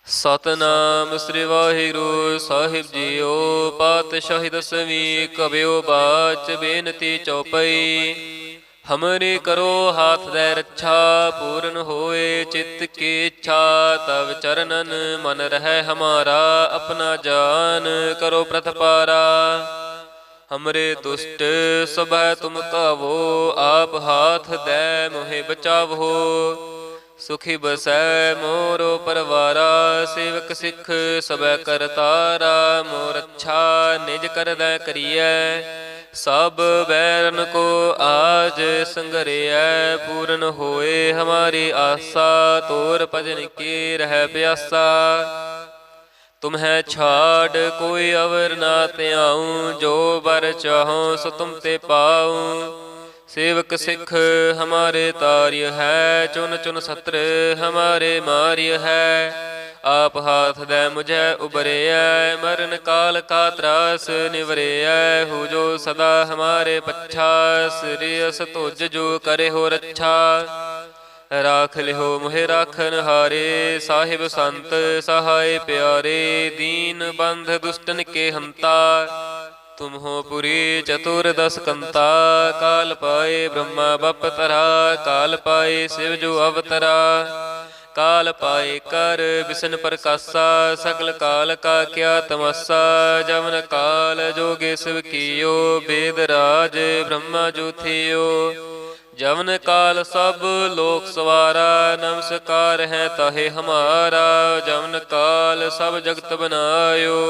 ਸਤਨਾਮ ਸ੍ਰੀ ਵਾਹਿਗੁਰੂ ਸਾਹਿਬ JIO. ਪਾਤਸ਼ਾਹੀ ਦਸਵੀਂ ਕਬਿਓ ਬਾਚ ਬੇਨਤੀ ਚੌਪਈ। ਹਮਰੀ ਕਰੋ ਹਾਥ ਦੇ ਰੱਛਾ, ਪੂਰਨ ਹੋਏ ਚਿੱਤ ਕੀ ਇੱਛਾ। ਤਵ ਚਰਨਨ ਮਨ ਰਹਿ ਹਮਾਰਾ, ਆਪਣਾ ਜਾਨ ਕਰੋ ਪ੍ਰਤਪਾਰਾ। हमरे दुष्ट सबह तुम कावो, आप हाथ दे मोहे बचावो। सुखी बसै मोरो परवारा, सेवक सिख सबह करतारा। मोर अच्छा निज कर दै करियै, सब बैरन को आज संगरियै। पूरन होए हमारी आसा, तोर भजन की रह प्यासा। तुम्हें छाड़ कोई अवर ना त्याऊँ, जो बर चाहो सो तुम ते पाऊँ। सेवक सिख हमारे तार्य है, चुन चुन सत्र हमारे मार्य है। आप हाथ दे मुझे उबरिया, मरण काल का त्रास निवरिया। हो जो सदा हमारे पच्छा, श्रेयस तुझ जो करे हो रच्छा। राख लिहो मोहे राखन हारे, साहिब संत सहाय प्यारे। दीन बंध दुष्टन के हंता, तुम हो पुरी चतुर्दश कंता। काल पाए ब्रह्मा बप तरा, काल पाए शिव जो अवतरा। काल पाए कर विष्णु प्रकाशा, सकल काल का क्या तमाशा। जवन काल जोगे शिव कियो, वेद राज ब्रह्मा जो थियो। जवन काल सब लोक सवारा, नमस्कार है ताहे हमारा। जवन काल सब जगत बनायो,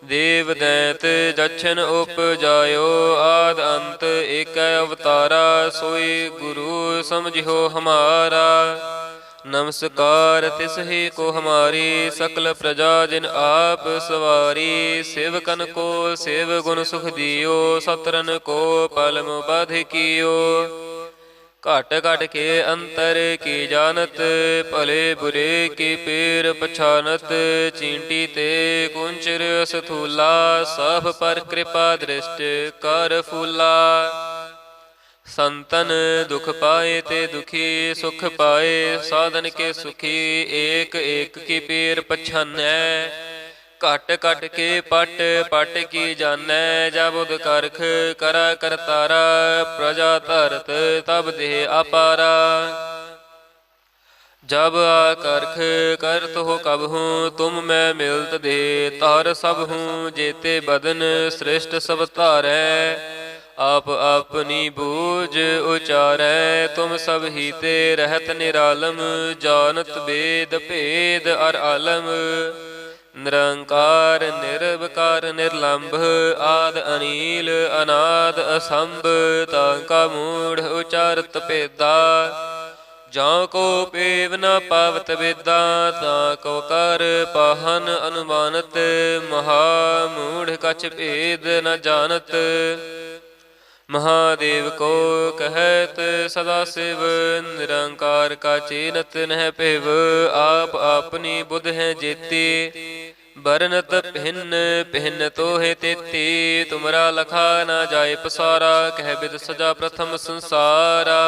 देव दैत जछन उपजायो। आद अंत एक अवतारा, सोई गुरु समझियो हमारा। नमस्कार तिस ही को हमारी, सकल प्रजा जिन आप सवारी। सेवकन को सेव गुण सुख दियो, सतरन को पलम बाध कियो। घट घट के अंतर की जानत, भले बुरे की पीर पछानत। चींटी ते कुंचर स्थूला, सब पर कृपा दृष्ट कर फूला। संतन दुख पाए ते दुखी सुख पाए, साधन के सुखी एक एक की पीर पछानै। घट घट के पट पट की जानै, जब उद करख करा करतारा। प्रजा धरत तब देह अपारा, जब आकर्ख करत हो कब हूँ। तुम मैं मिलत दे तार सब हूँ, जेते बदन श्रेष्ठ सब तारै। आप अपनी बूझ उचारै, तुम सब ही ते रहत निरालम। जानत वेद भेद अर आलम, निरंकार निर्विकार निर्लंभ। आद अनील अनाद असंभ, तांका मूढ़ उचारत भेदा। जाँ को पेव न पावत वेदा, ताको कर पाहन अनुमानत। महामूढ़ कछ भेद न जानत, महादेव को कहत सदा शिव। निरंकार का चीनत नह पिव, आप अपनी बुध है जेती। बरनत भिन्न भिन्न तो है तेती, तुमरा लखा न जाय पसारा। कह बिद सजा प्रथम संसारा,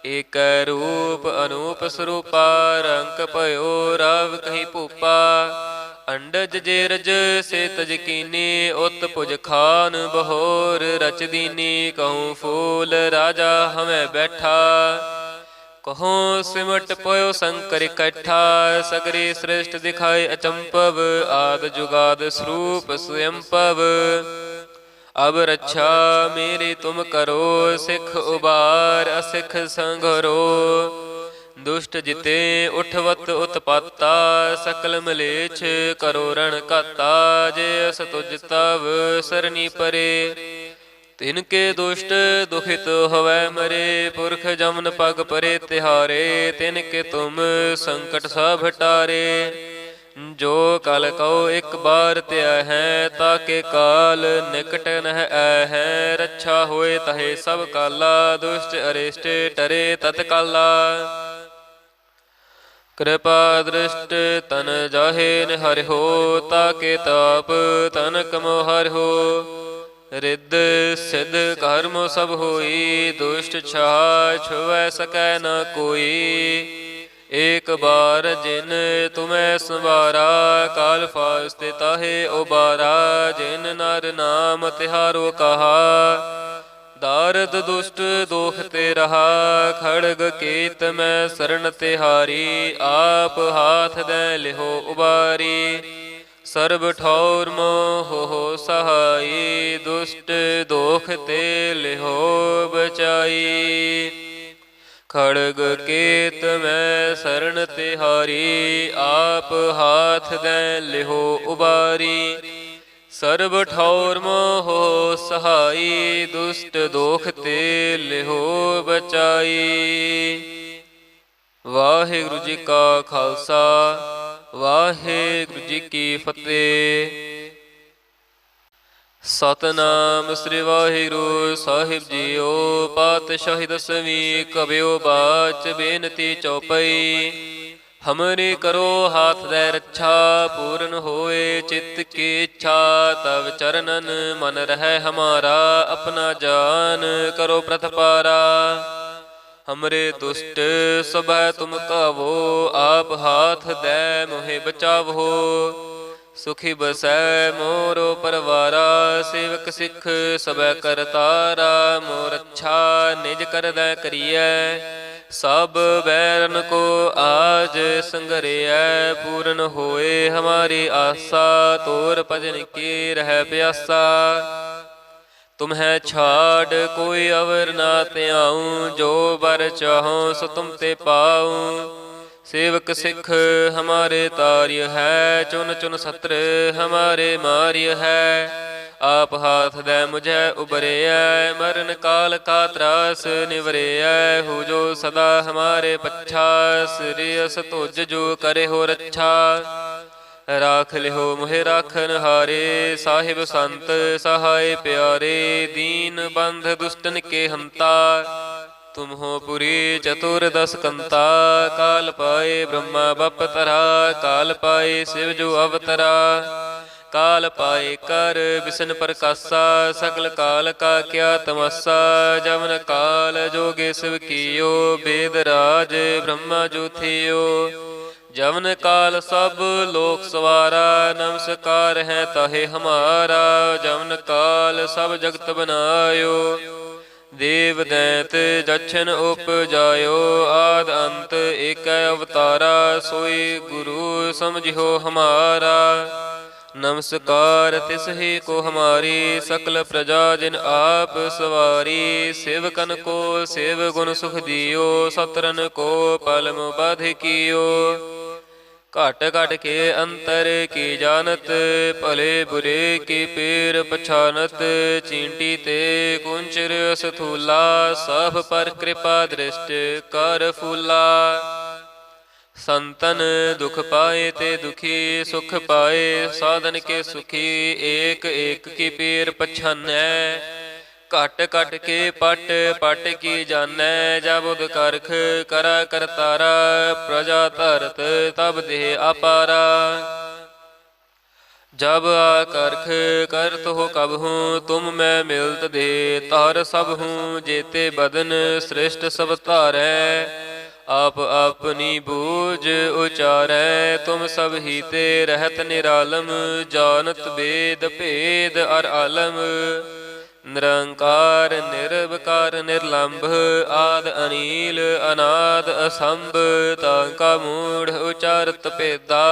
एक रूप अनूप स्वरूपा। रंक पयो राव कहीं भूपा, अंडज जेरज से तज कीनी। उत पुज खान बहोर रच दीनी, कहूँ फूल राजा हमें बैठा। कहूँ सिमट पयो शंकर इकट्ठा, सगरी श्रेष्ठ दिखाए अचंपव। आद जुगाद स्वरूप स्वयंपव, अब रक्षा मेरी तुम करो। सिख उबार असिख संघरो, दुष्ट जिते उठवत उत्पाता। सकल मलेच्छ करो रण घाता, जे अस तुझ तव सरनी परे। तिनके दुष्ट दुखित हवै मरे, पुरख जमन पग परे तिहारे। तिनके तुम संकट सब हटारे, जो कल कहो एक बार त्या है। ताके काल निकट नह ऐ है, रक्षा होए तहे सब काला। दुष्ट अरिष्ट टरे तत्काला, कृपा दृष्ट तन जाहे निहर हो। ताके ताप तनक मोहर हो, रिद्ध सिद्ध कर्म सब होई। दुष्ट छा छुवै सकै न कोई, एक बार जिन तुम्हें संवारा, काल फास्ते ताहे उबारा। जिन नर नाम तिहारो कहा, दारद दुष्ट दोख ते रहा। खड़ग केत में शरण तिहारी, आप हाथ दे लिहो उबारी। सर्ब ठौर मोह हो सहाई, दुष्ट दोख ते लिहो बचाई। खड़ग केत में शरण तिहारी, आप हाथ दे लिहो उबारी। सर्ब ठौर मोह सहाई, दुष्ट दोख ते लिहो बचाई। वाहिगुरु जी का खालसा, वाहिगुरु जी की फतेह। सतनाम श्री वाहिगुरु साहिब जीओ। पातशाही दसवीं कबियो बाच बेनती चौपई। हमरे करो हाथ दे रक्षा, पूर्ण होए चित्त की इच्छा। तब चरणन मन रहे हमारा, अपना जान करो प्रतपारा। हमरे दुष्ट सब तुम कावो, आप हाथ दे मोहे बचावो। सुखी बसै मोरो परवारा, सेवक सिख सबै करतारा। मोर अच्छा निज कर दै करियै, सब बैरन को आज संगरियै। पूर्ण होए हमारी आशा, तोर भजन की रह प्यासा। तुम्हें छाड़ कोई अवर ना त्याऊं, जो बर चाहो सो तुम ते पाऊं। सेवक सिख हमारे तार्य है, चुन चुन सत्र हमारे मार्य है। आप हाथ दे मुझे उबरिया, मरण काल का त्रास निवरिया। हो जो सदा हमारे पच्छा, श्रेयस तुझ जो करे हो रक्षा। राख लिहो मोहे राखन हारे, साहिब संत सहाय प्यारे। दीन बंध दुष्टन के हंता, तुम हो पुरी चतुर्दश कंता। काल पाए ब्रह्मा बप तरा, काल पाए शिव जो अवतरा। काल पाए कर विष्णु प्रकाशा, सकल काल का क्या तमाशा। जमन काल जोगे शिव कियो, वेद राज ब्रह्मा जो थियो। जमन काल सब लोक सवारा, नमस्कार है ताहे हमारा। जमन काल सब जगत बनायो, देव दैत जछन उपजायो। आद अंत एक अवतारा, सोई गुरु समझियो हमारा। नमस्कार तिस ही को हमारी, सकल प्रजा जिन आप सवारी। सेवकन को सेव गुण सुख दियो, सतरन को पलम बाध कियो। घट घट के अंतर की जानत, भले बुरे की पीर पछानत। चींटी ते कुंचर स्थूला, सब पर कृपा दृष्ट कर फूला। संतन दुख पाए ते दुखी, सुख पाए साधन के सुखी। एक एक की पीर पछानै, घट घट के पट पट की जानै। जब उद करख करा करतारा, प्रजा धरत तब देह अपारा। जब आकर्ख करत हो कब हूँ, तुम मैं मिलत दे तार सब हूँ। जेते बदन श्रेष्ठ सब तारै, आप अपनी बूझ उचारै। तुम सब ही ते रहत निरालम, जानत वेद भेद अर आलम। निरंकार निर्विकार निर्लंभ, आद अनील अनाद असंभ। तांका मूढ़ उचारत भेदा,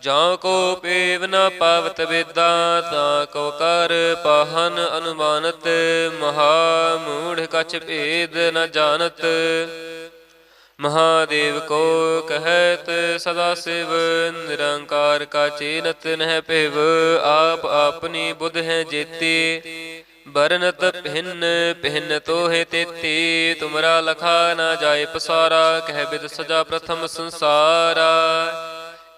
जां को पेव न पावत वेदा। ताको कर पाहन अनुमानत, महामूढ़ कछ भेद न जानत। महादेव को कहत सदा शिव, निरंकार का चीनत नह पिव। आप अपनी बुध हैं जेती, बरनत भिन्न भिन्न तो है तेती। तुमरा लखा न जाए पसारा, कह बिद सजा प्रथम संसारा।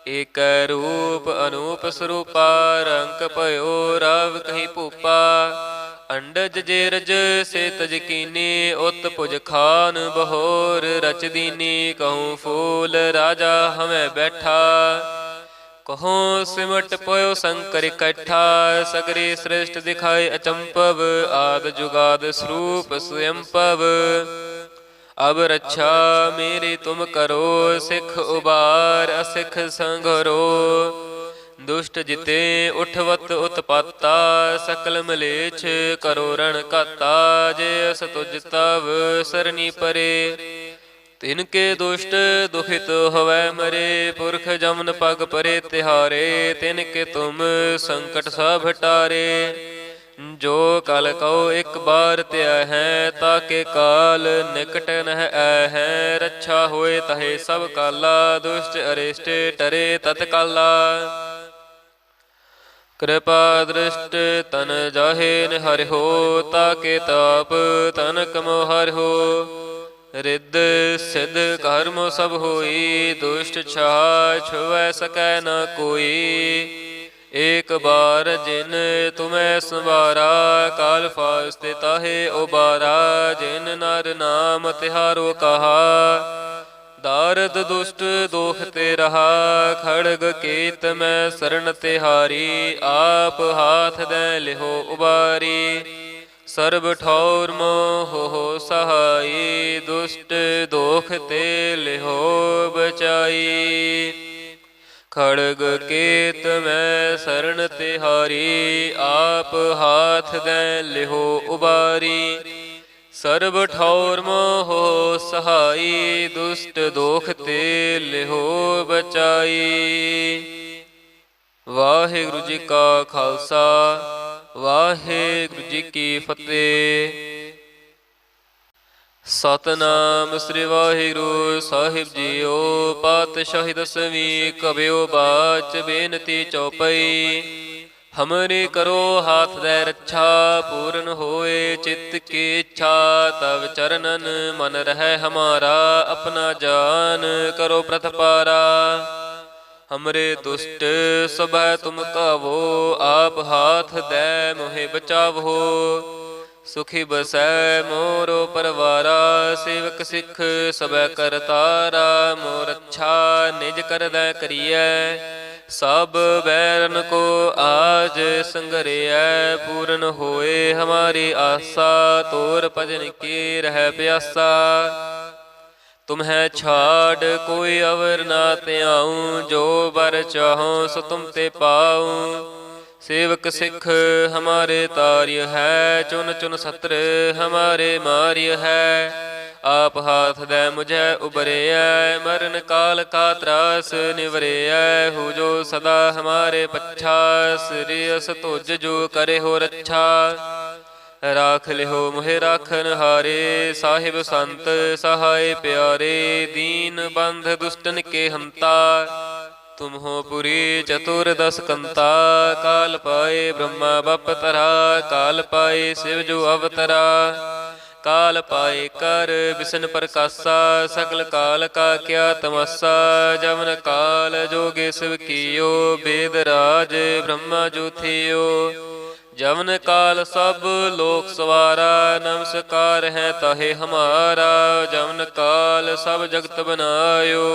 एक रूप अनूप स्वरूपा, रंक पयो राव कहीं भूपा। अंडज जेरज से तज कीनी, उत पुज खान बहोर रच दीनी। कहूँ फूल राजा हमें बैठा, कहूँ सिमट पयो शंकर इकट्ठा। सगरी श्रेष्ठ दिखाए अचंपव, आद जुगाद स्वरूप स्वयं पव। अब रक्षा मेरी तुम करो, सिख उबार असिख संघरो। दुष्ट जिते उठवत उत्पाता, सकल मलेच्छ करो रण घाता। जे अस तुझ तव सरनी परे, तिनके दुष्ट दुखित हवै मरे। पुरख जमन पग परे तिहारे, तिनके तुम संकट सब टारे। जो कल कहो एक बार त्या है, ताके काल निकट नह ऐ है। रक्षा होए तहे सब काला, दुष्ट अरिष्ट टरे तत्काला। कृपा दृष्ट तन जाहे निहरिहो, ताके ताप तनक मोहरिहो। रिद्ध सिद्ध कर्म सब होई, दुष्ट छाह छुवै सकै न कोई। एक बार जिन तुम्हें संवारा, काल फास्ते ताहे उबारा। जिन नर नाम तिहारो कहा, दारद दुष्ट दोख ते रहा। खड़ग केत मैं शरण तिहारी, आप हाथ दे लिहो उबारी। सर्ब ठौर मोह हो सहाई, दुष्ट दोख ते लिहो बचाई। खड़ग केत मैं शरण तिहारी, आप हाथ दे लिहो उबारी। सर्ब ठौर मोह सहाई, दुष्ट दोख ते लिहो बचाई। वाहिगुरु जी का खालसा, वाहिगुरु जी की फतेह। सतनाम श्री वाहिगुरु साहिब जीओ। पातशाही दसवीं कबियो बाच, बेनती चौपई। हमरे करो हाथ दे रक्षा, पूर्ण होए चित्त की इच्छा। तब चरणन मन रहे हमारा, अपना जान करो प्रतपारा। हमरे दुष्ट सबह तुम कावो, आप हाथ दे मोहे बचावो। सुखी बसै मोरो परवारा, सेवक सिख सबै करतारा। मोर अच्छा निज करदै करियै, सब बैरन को आज संगरियै। पूर्ण होए हमारी आसा, तोर भजन की रह प्यासा। तुम्हें छाड़ कोई अवर ना त्याऊं, जो बर चाहो सो तुम ते पाऊं। सेवक सिख हमारे तार्य है, चुन चुन सत्र हमारे मार्य है। आप हाथ दे मुझे उबरिया, मरण काल का त्रास निवरिया। हो जो सदा हमारे पच्छा, श्रेयस तुझ जो करे हो रक्षा। राख लिहो मोहे राखन हारे, साहिब संत सहाय प्यारे। दीन बंध दुष्टन के हंता, तुम हो पुरी चतुर्दश कंता। काल पाए ब्रह्मा बप तरा, काल पाए शिव जो अवतरा। काल पाए कर विष्णु प्रकाशा, सकल काल का क्या तमस्सा। जमन काल जोगे शिव कियो, वेद राज ब्रह्मा जो थियो। जमन काल सब लोक सवारा, नमस्कार है ताहे हमारा। जमन काल सब जगत बनायो,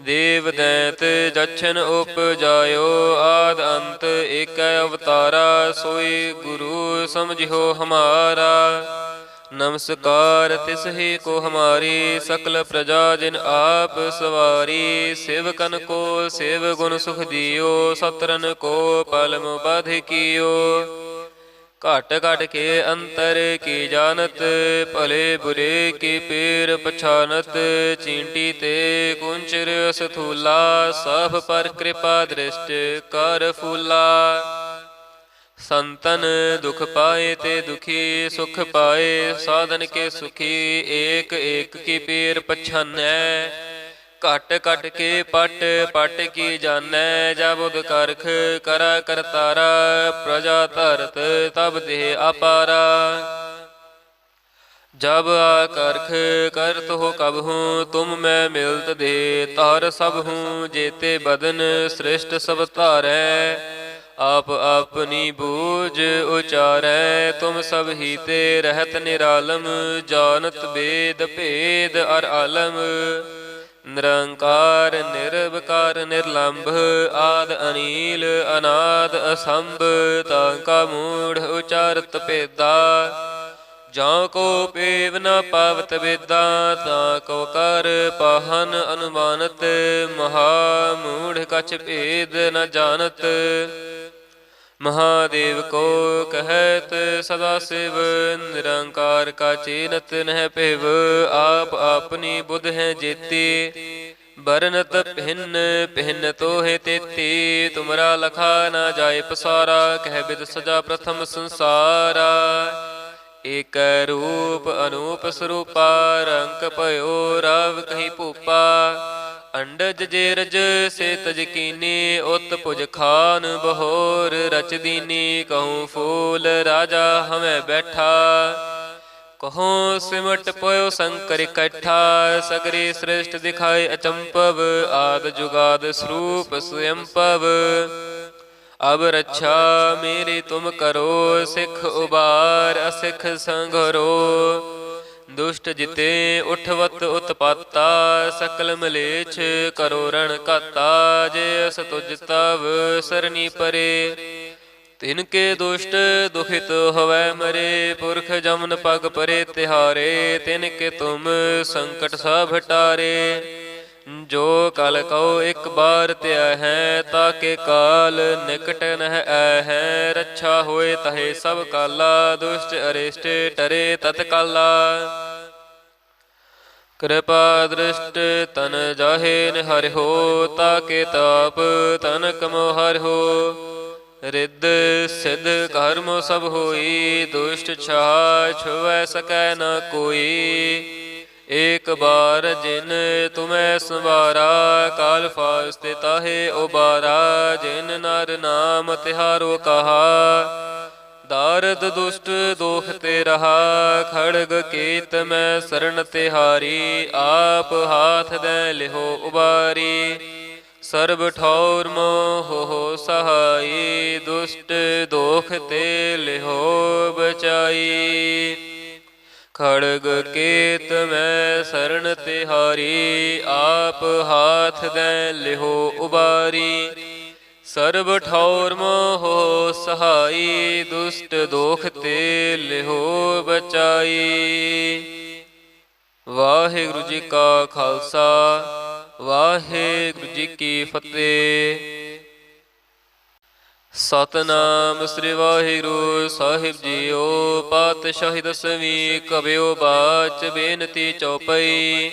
देव दैत जछन उपजायो। आद अंत एक अवतारा, सोई गुरु समझियो हमारा। नमस्कार तिस ही को हमारी, सकल प्रजा जिन आप सवारी। सेवकन को सेव गुण सुख दियो, सत्रन को पलम बाध कियो। घट घट के अंतर की जानत, भले बुरे की पीर पछानत। चींटी ते कुंचर स्थूला, सब पर कृपा दृष्ट कर फूला। संतन दुख पाए ते दुखी, सुख पाए साधन के सुखी। एक एक की पीर पछानै, घट घट के पट पट की जानै। जब उद करख करा करतारा, प्रजा धरत तब देह अपारा। जब आकर्ख करत हो कब हूँ, तुम मैं मिलत दे तार सब हूँ। जेते बदन श्रेष्ठ सब तारै, आप अपनी बूझ उचारै। तुम सब ही ते रहत निरालम, जानत वेद भेद अर आलम। निरंकार निर्विकार निर्लंभ, आद अनील अनाद असंभ। तांका मूढ़ उचारत भेदा, ਜਾਂ ਕੋ ਪੇਵ ਨ ਪਾਵਤ ਵੇਦਾ ਤਾਂ ਕੋ ਕਰ ਪਾਹਨ ਅਨੁਮਾਨਤ ਮਹਾ ਮੂੜ ਕਛ ਭੇਦ ਨ ਜਾਣਤ ਮਹਾਦੇਵ ਕੋ ਕਹਿਤ ਸਦਾ ਸਿਵ ਨਿਰੰਕਾਰ ਕਾ ਚੀਨਤ ਨਹਿ ਭਿਵ ਆਪ ਆਪਨੀ ਬੁੱਧ ਹੈ ਜੇਤੀ ਬਰਨਤ ਭਿੰਨ ਭਿੰਨ ਤੋਹਿ ਤੇਤੀ ਤੁਮਰਾ ਲਖਾ ਨਾ ਜਾਏ ਪਸਾਰਾ ਕਹਿ ਬਿਦ ਸਜਾ ਪ੍ਰਥਮ ਸੰਸਾਰਾ ਏਕ ਰੂਪ ਅਨੂਪ ਸਰੂਪਾ ਰੰਕ ਭਇਓ ਰਵ ਕਹੀ ਭੂਪਾ ਅੰਡਜ ਜੇ ਰਜ ਸੇ ਤਜ ਕੀਨੀ ਉਤ ਭੁਜ ਖਾਨ ਬਹੋਰ ਰਚ ਦੀਨੀ ਕਹੂੰ ਫੂਲ ਰਾਜਾ ਹਮੈ ਬੈਠਾ ਕਹੂੰ ਸਿਮਟ ਪਇਓ ਸ਼ੰਕਰ ਇਕੱਠਾ ਸਗਰੀ ਸ੍ਰਿਸ਼ਟ ਦਿਖਾਏ ਅਚੰਪਵ ਆਦ ਜੁਗਾਦ ਸਰੂਪ ਸਵਯੰਪਵ ਅਬ ਰੱਛਾ ਮੇਰੀ ਤੁਮ ਕਰੋ ਸਿੱਖ ਉਬਾਰ ਅਸਿੱਖ ਸੰਘਰੋ ਦੁਸ਼ਟ ਜਿਤੇ ਉਠਵਤ ਉਤਪਾਤਾ ਸਕਲ ਮਲੇਛ ਕਰੋ ਰਣ ਘਾਤਾ ਜੇ ਅਸ ਤੁਜ ਤਵ ਸਰਨੀ ਪਰੇ ਤਿਨ ਕੇ ਦੁਸ਼ਟ ਦੁਖਿਤ ਹਵੈ ਮਰੇ ਪੁਰਖ ਜਮਨ ਪਗ ਪਰੇ ਤਿਹਾਰੇ ਤਿਨ ਕੇ ਤੁਮ ਸੰਕਟ ਸਭ ਹਟਾਰੇ ਜੋ ਕਲ ਕਉ ਇਕ ਬਾਰ ਧਿਆ ਹੈ ਤਾਕੇ ਕਾਲ ਨਿਕਟ ਨਹਿ ਐ ਹੈ ਰੱਛਾ ਹੋਏ ਤਹੇ ਸਭ ਕਾਲਾ ਦੁਸ਼ਟ ਅਰਿਸ਼ਟ ਟਰੇ ਤਤ ਕਾਲਾ ਕਿਰਪਾ ਦ੍ਰਿਸ਼ਟ ਤਨ ਜਾਹੇ ਨਿਹਰਿਓ ਤਾਕੇ ਤਾਪ ਤਨ ਕਮੋ ਹਰਿਓ ਰਿੱਧ ਸਿੱਧ ਕਰਮ ਸਭ ਹੋਈ ਦੁਸ਼ਟ ਛਾ ਛੁਵੈ ਸਕੈ ਨ ਕੋਈ ਏਕ ਬਾਰ ਜਿਨ ਤੁਮੈ ਸੰਵਾਰਾ ਕਾਲ ਫਾਸਤੇ ਤਾਹੇ ਉਬਾਰਾ ਜਿਨ ਨਰ ਨਾਮ ਤਿਹਾਰੋ ਕਹਾ ਦਾਰਦ ਦੁਸ਼ਟ ਦੋਖ ਤੇ ਰਹਾ ਖੜਗ ਕੀਤ ਮੈਂ ਸਰਣ ਤਿਹਾਰੀ ਆਪ ਹਾਥ ਦੇ ਲਿਹੋ ਉਬਾਰੀ ਸਰਬ ਠੌਰ ਮੋਹ ਸਹਾਈ ਦੁਸ਼ਟ ਦੋਖ ਤੇ ਲਿਹੋ ਬਚਾਈ ਖੜਗ ਕੀਤ ਮੈਂ ਸਰਣ ਤਿਹਾਰੀ ਆਪ ਹਾਥ ਦੇ ਲਿਹੋ ਉਬਾਰੀ ਸਰਬ ਠੌਰ ਮੋਹ ਸਹਾਈ ਦੁਸ਼ਟ ਦੋਖ ਤੇ ਲਿਹੋ ਬਚਾਈ। ਵਾਹਿਗੁਰੂ ਜੀ ਕਾ ਖਾਲਸਾ ਵਾਹਿਗੁਰੂ ਜੀ ਕੀ ਫਤਿਹ। ਸਤਨਾਮ ਸ੍ਰੀ ਵਾਹਿਗੁਰੂ ਸਾਹਿਬ ਜੀਓ। ਪਾਤਸ਼ਾਹੀ ਦਸਵੀਂ ਕਬਿਓ ਬਾਚ ਬੇਨਤੀ ਚੌਪਈ।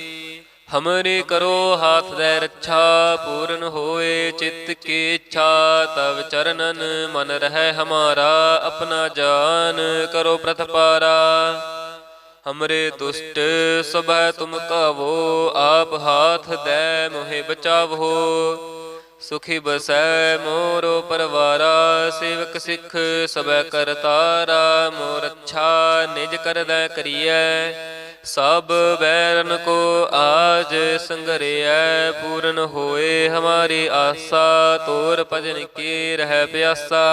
ਹਮਰੀ ਕਰੋ ਹਾਥ ਦੇ ਰੱਛਾ ਪੂਰਨ ਹੋਏ ਚਿੱਤ ਕੀ ਇੱਛਾ। ਤਵ ਚਰਨਨ ਮਨ ਰਹਿ ਹਮਾਰਾ ਆਪਣਾ ਜਾਨ ਕਰੋ ਪ੍ਰਤਪਾਰਾ। ਹਮਰੇ ਦੁਸ਼ਟ ਸਭੈ ਤੁਮ ਕਾਵੋ ਆਪ ਹਾਥ ਦੇ ਮੋਹਿ ਬਚਾਵੋ। ਸੁਖੀ ਬਸੈ ਮੋਰੋ ਪਰਵਾਰਾ ਸੇਵਕ ਸਿੱਖ ਸਭੈ ਕਰਤਾਰਾ। ਮੋਰ ਅੱਛਾ ਨਿਜ ਕਰਦੈ ਕਰੀਐ ਸਭ ਬੈਰਨ ਕੋ ਆਜ ਸੰਗਰਿਐ। ਪੂਰਨ ਹੋਏ ਹਮਾਰੀ ਆਸਾ ਤੋਰ ਭਜਨ ਕੀ ਰਹਿ ਪਿਆਸਾ।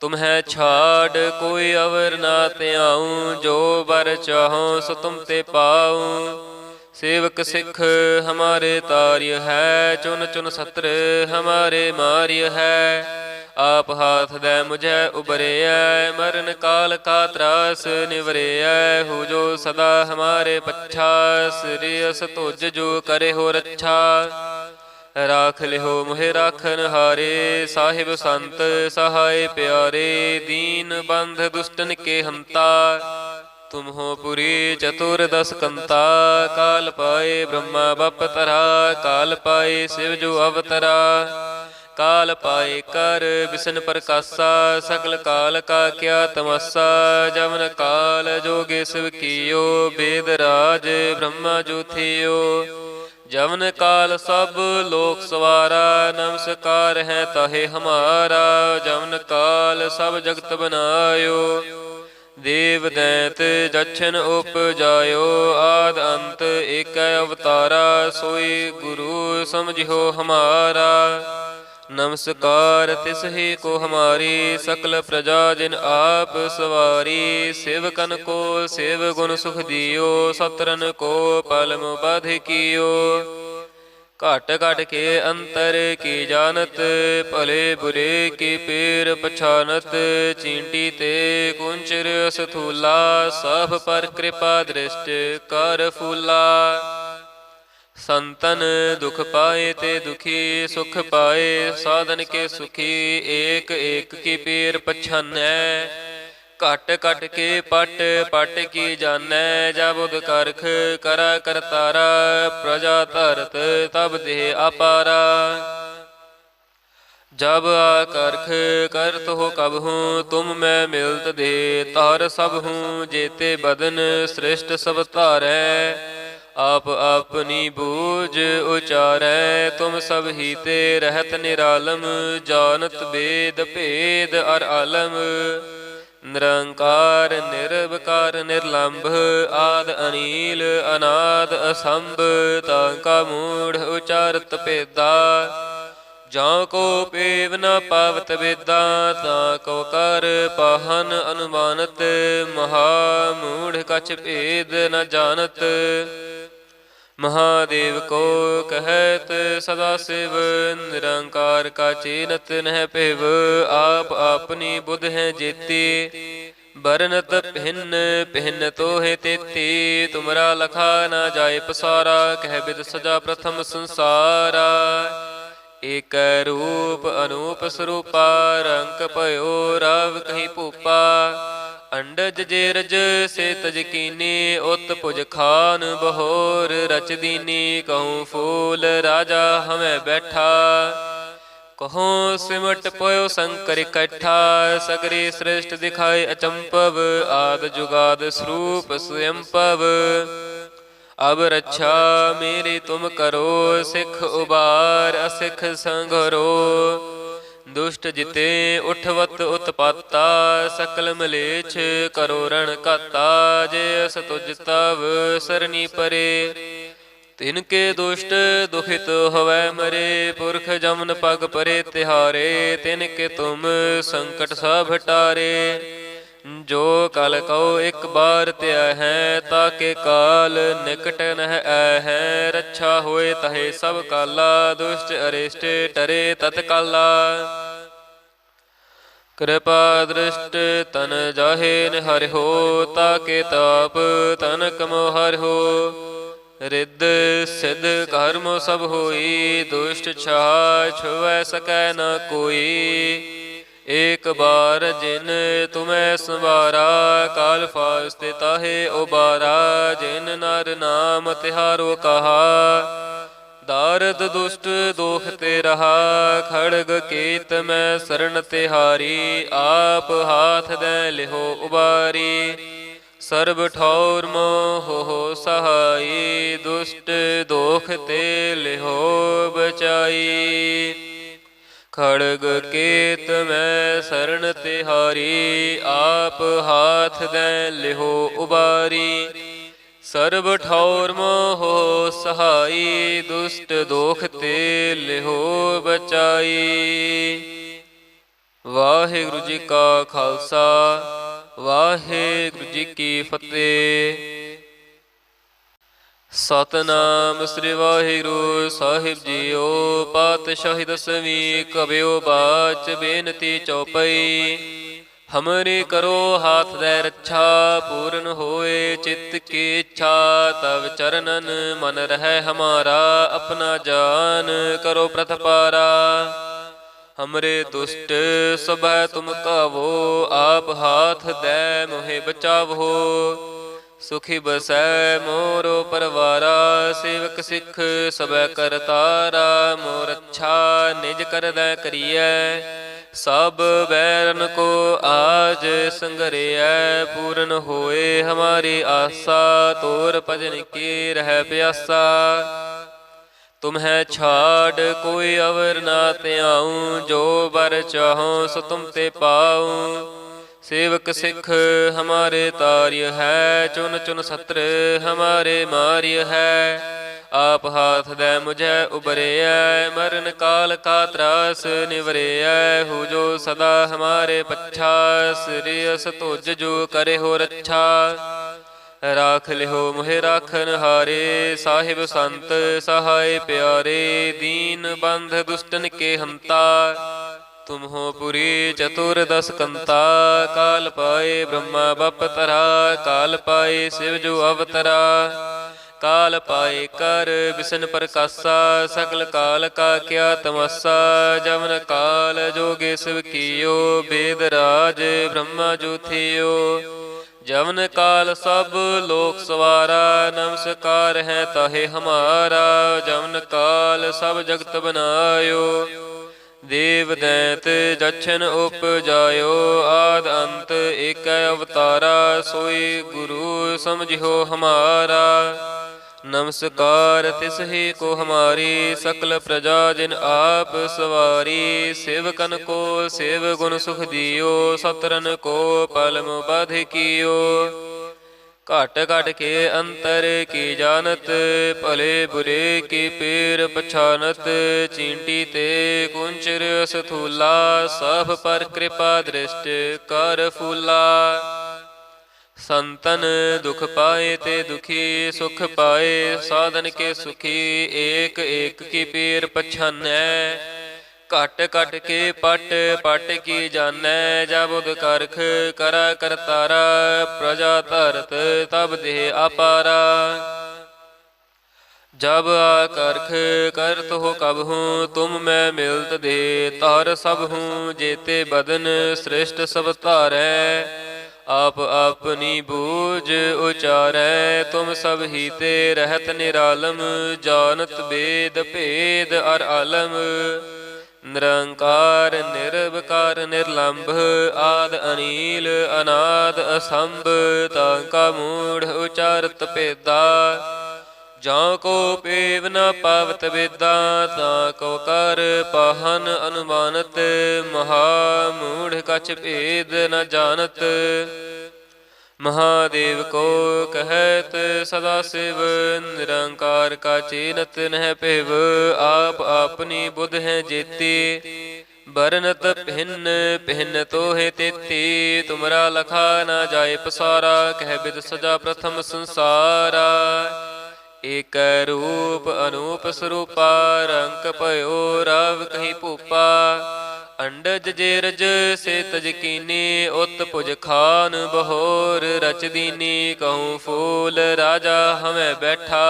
ਤੁਮਹਿ ਛਾੜ ਕੋਈ ਅਵਰ ਨਾ ਧਿਆਉ ਜੋ ਬਰ ਚਾਹੋ ਸੋ ਤੁਮ ਤੇ ਪਾਉ। ਸੇਵਕ ਸਿੱਖ ਹਮਾਰੇ ਤਾਰਿਯ ਹੈ ਚੁਨ ਚੁਨ ਸਤਰ ਹਮਾਰੇ ਮਾਰਿਯ ਹੈ। ਆਪ ਹਾਥ ਦੇ ਮੁਝੈ ਉਬਰਿਐ ਮਰਨ ਕਾਲ ਕਾ ਤਰਾਸ ਨਿਵਰਿਐ। ਹੋ ਜੋ ਸਦਾ ਹਮਾਰੇ ਪੱਛਾ ਸ੍ਰੀ ਅਸ ਤੁਜ ਜੋ ਕਰੇ ਹੋ ਰੱਛਾ। ਰਾਖ ਲਿਹੋ ਮੋਹਿ ਰਾਖਨ ਹਾਰੇ ਸਾਹਿਬ ਸੰਤ ਸਹਾਇ ਪਿਆਰੇ। ਦੀਨ ਬੰਧ ਦੁਸ਼ਟਨ ਕੇ ਹੰਤਾ ਤੁਮ ਹੋ ਪੁਰੀ ਚਤੁਰਦਸ ਕੰਤਾ। ਕਾਲ ਪਾਏ ਬ੍ਰਹਮਾ ਬਪ ਤਰਾ ਕਾਲ ਪਾਏ ਸਿਵ ਜੋ ਅਵਤਰਾ। ਕਾਲ ਪਾਏ ਕਰ ਬਿਸ਼ਨ ਪ੍ਰਕਾਸ਼ਾ ਸਕਲ ਕਾਲ ਕਾ ਕਿਆ ਤਮਾਸਾ। ਜਮਨ ਕਾਲ ਜੋਗੇ ਸਿਵ ਕੀਓ ਬੇਦ ਰਾਜ ਬ੍ਰਹਮਾ ਜੋ ਥਿਓ। ਜਮਨ ਕਾਲ ਸਭ ਲੋਕ ਸਵਾਰਾ ਨਮਸਕਾਰ ਹੈ ਤਾਹੇ ਹਮਾਰਾ। ਜਮਨ ਕਾਲ ਸਭ ਜਗਤ ਬਨਾਇਓ ਦੇਵ ਦੈਂਤ ਜਛਨ ਉਪਜਾਇਓ। ਆਦ ਅੰਤ ਏਕ ਅਵਤਾਰਾ ਸੋਈ ਗੁਰੂ ਸਮਝਿਓ ਹਮਾਰਾ। ਨਮਸਕਾਰ ਤਿਸ ਹੀ ਕੋ ਹਮਾਰੀ ਸਕਲ ਪ੍ਰਜਾ ਜਿਨ ਆਪ ਸਵਾਰੀ। ਸੇਵਕਨ ਕੋ ਸੇਵ ਗੁਣ ਸੁਖ ਦਿਓ ਸਤਰਨ ਕੋ ਪਲਮ ਬਾਧਿ ਕੀਓ। घट घट के अंतर की जानत, भले बुरे की पीर पछानत। चींटी ते कुंचर स्थूला, सब पर कृपा दृष्ट कर फूला। संतन दुख पाए ते दुखी सुख पाए, साधन के सुखी एक एक की पीर पछानै। घट घट के पट पट की जानै, जबुद करख करा करतारा। प्रजा धरत तब देह अपारा, जब आकर्ख करत हो कब हूँ। तुम मैं मिलत दे तार सब हूँ, जेते बदन सृष्ट सब तारै। आप अपनी बूझ उचारै, तुम सब ही ते रहत निरालम। जानत वेद भेद अर आलम, निरंकार निर्विकार निर्लंभ। आद अनील अनाद असंभ, तांका मूढ़ उचारत भेदा। जां को पेव न पावत वेदा, तां को कर पाहन अनुमानत। महामूढ़ कछ भेद न जानत, महादेव को कहत सदा शिव। निरंकार का चीनत नह पिव, आप अपनी बुध है जेती। बरनत भिन्न भिन्न तो है तेती, तुमरा लखा न जाय पसारा। कह बिद सजा प्रथम संसारा, एक रूप अनूप स्वरूपा। रंक पयो राव कहीं भूपा, अंडज जेरज से तज कीनी। उत पुज खान बहोर रच दीनी, कहूँ फूल राजा हमें बैठा। कहूँ सिमट पयो शंकर इकट्ठा, सगरी सृष्ट दिखाए अचंपव। आद जुगाद स्वरूप स्वयंपव, अब रक्षा मेरी तुम करो। सिख उबार असिख संघरो, दुष्ट जिते उठवत उत्पाता। सकल मलेच्छ करो रण घाता, जे अस तुज तव सरनी परे। तिनके दुष्ट दुखित होवै मरे, पुरख जमन पग परे तिहारे। तिनके तुम संकट सब हटारे, जो कल कहो एक बार त्या है। ताके काल निकट नह ऐ है, रक्षा होए तहे सब काला। दुष्ट अरिष्ट टरे तत्काला, कृपा दृष्ट तन जाहे निहर हो। ताके ताप तन कमो हर हो, रिद्ध सिद्ध कर्म सब होई। दुष्ट छाह छुवै सकै न कोई, एक बार जिन तुम्हें संवारा। काल फास्ते ताहे उबारा, जिन नर नाम तिहारो कहा। दारद दुष्ट दोख ते रहा, खड़ग केत में शरण तिहारी। आप हाथ दे लिहो उबारी, सर्ब ठौर मोह हो सहाई। दुष्ट दोख ते लिहो बचाई, खड़ग केत में शरण तिहारी। आप हाथ दे लिहो उबारी, सर्ब ठौर मोह सहाई। दुष्ट दोख ते लिहो बचाई। वाहिगुरु जी का खालसा, वाहिगुरु जी की फतेह। सतनाम श्री वाहिगुरु साहिब जीओ। पातशाही दसवीं कबियो बाच, बेनती चौपई। हमरी करो हाथ दे रक्षा, पूर्ण होए चित्त की इच्छा। तब चरणन मन रहे हमारा, अपना जान करो प्रतपारा। हमरे दुष्ट सब तुम कावो, आप हाथ दे मोहे बचावो। सुखी बसै मोरो परवारा, सेवक सिख सबै करतारा। मोर अच्छा निज कर दै करियै, सब बैरन को आज संगरियै। पूर्ण होए हमारी आशा, तोर भजन की रह प्यासा। तुम्हें छाड़ कोई अवर ना त्याऊँ, जो बर चाहूँ सो तुम ते पाऊँ। सेवक सिख हमारे तार्य है, चुन चुन सत्र हमारे मार्य है। आप हाथ दे मुझे उबरिया, मरण काल का त्रास निवरिया। हो जो सदा हमारे पच्छा, श्रेयस तुझ जो करे हो रक्षा। राख लिहो मोहे राखन हारे, साहिब संत सहाय प्यारे। दीन बंध दुष्टन के हंता, तुम हो पुरी चतुर्दश कंता। काल पाए ब्रह्मा बप तरा, काल पाए शिव जो अवतरा। काल पाए कर विष्णु प्रकाशा, सकल काल का क्या तमस्सा। जमन काल जोगे शिव कियो, वेद राज ब्रह्मा जो थियो। जमन काल सब लोक सवारा, नमस्कार है ताहे हमारा। जमन काल सब जगत बनायो, देव दैत जछन उपजायो। आद अंत एक अवतारा, सोई गुरु समझियो हमारा। नमस्कार तिस ही को हमारी, सकल प्रजा जिन आप सवारी। सेवकन को सेव गुण सुख दियो, सतरन को पलम बध कियो। घट घट के अंतर की जानत, भले बुरे की पीर पछानत। चींटी ते कुंचर स्थूला, सब पर कृपा दृष्ट कर फूला। संतन दुख पाए ते दुखी, सुख पाए साधन के सुखी। एक एक की पीर पछानै, घट घट के पट पट की जानै। जब उद करख करा करतारा, प्रजा धरत तब देह अपारा। जब आकर्ख करत हो कब हूँ, तुम मैं मिलत दे तार सब हूँ। जेते बदन श्रेष्ठ सब तारै, आप अपनी बूझ उचारै। तुम सब ही ते रहत निरालम, जानत वेद भेद अर आलम। निरंकार निर्विकार निर्लंभ, आद अनील अनाद असंभ। तांका मूढ़ उचारत भेदा, जां को पेव न पावत वेदा। ताको कर पाहन अनुमानत, महामूढ़ कछ भेद न जानत। महादेव को कहत सदा शिव, निरंकार का चीनत नह पिव। आप अपनी बुध है जेती, बरनत भिन्न भिन्न तो है तेती। तुमरा लखा न जाए पसारा, कह बिद सजा प्रथम संसारा। एक रूप अनूप स्वरूपा, रंक पयो राव कहीं भूपा। अंडज जेरज से तज कीनी, उत पुज खान बहोर रच दीनी। कहूँ फूल राजा हमें बैठा,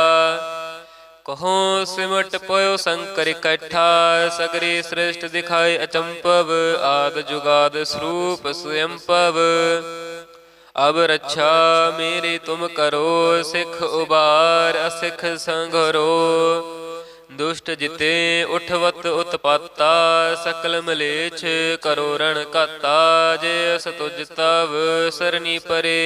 कहूँ सिमट पयो शंकर इकट्ठा। सगरी श्रेष्ठ दिखाए अचंपव, आद जुगाद स्वरूप स्वयंपव। अब रक्षा मेरी तुम करो, सिख उबार असिख संघरो। दुष्ट जिते उठवत उत्पाता, सकल मलेच्छ करो रण काता। जे अस तुझ तव सरनी परे,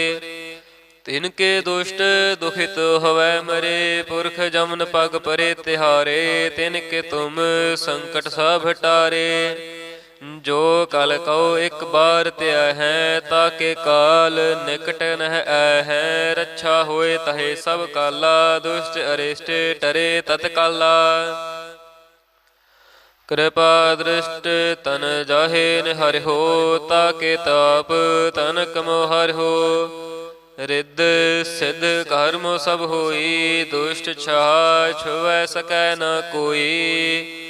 तिनके दुष्ट दुखित होवै मरे। पुरख जमन पग परे तिहारे, तिनके तुम संकट सब हटारे। जो कल कहो एक बार त्या है, ताके काल निकट नह ऐ है। रक्षा होए तहे सब काला, दुष्ट अरिष्ट टरे तत्काला। कृपा दृष्ट तन जाहे निहर हो, ताके ताप तनक मोहर हो। रिद्ध सिद्ध कर्म सब होई, दुष्ट छाह छुवै सकै न कोई।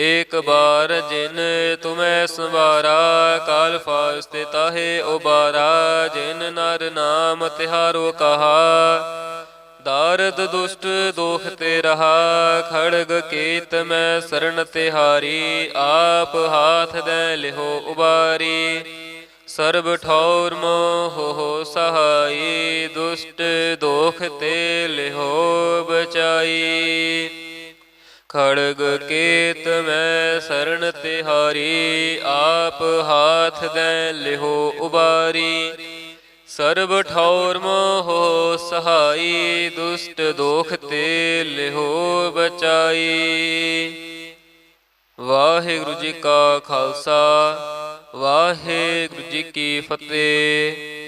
एक बार जिन तुम्हें संवारा, काल फास्ते ताहे उबारा। जिन नर नाम तिहारो कहा, दारद दुष्ट दोख ते रहा। खड़ग केत में शरण तिहारी, आप हाथ दे लिहो उबारी। सर्ब ठौर मोह हो सहाई, दुष्ट दोख ते लिहो बचाई। खड़ग केत में शरण तिहारी, आप हाथ दे लिहो उबारी। सर्ब ठौर मोह सहाई, दुष्ट दोख ते लिहो बचाई। वाहिगुरु जी का खालसा, वाहिगुरु जी की फतेह।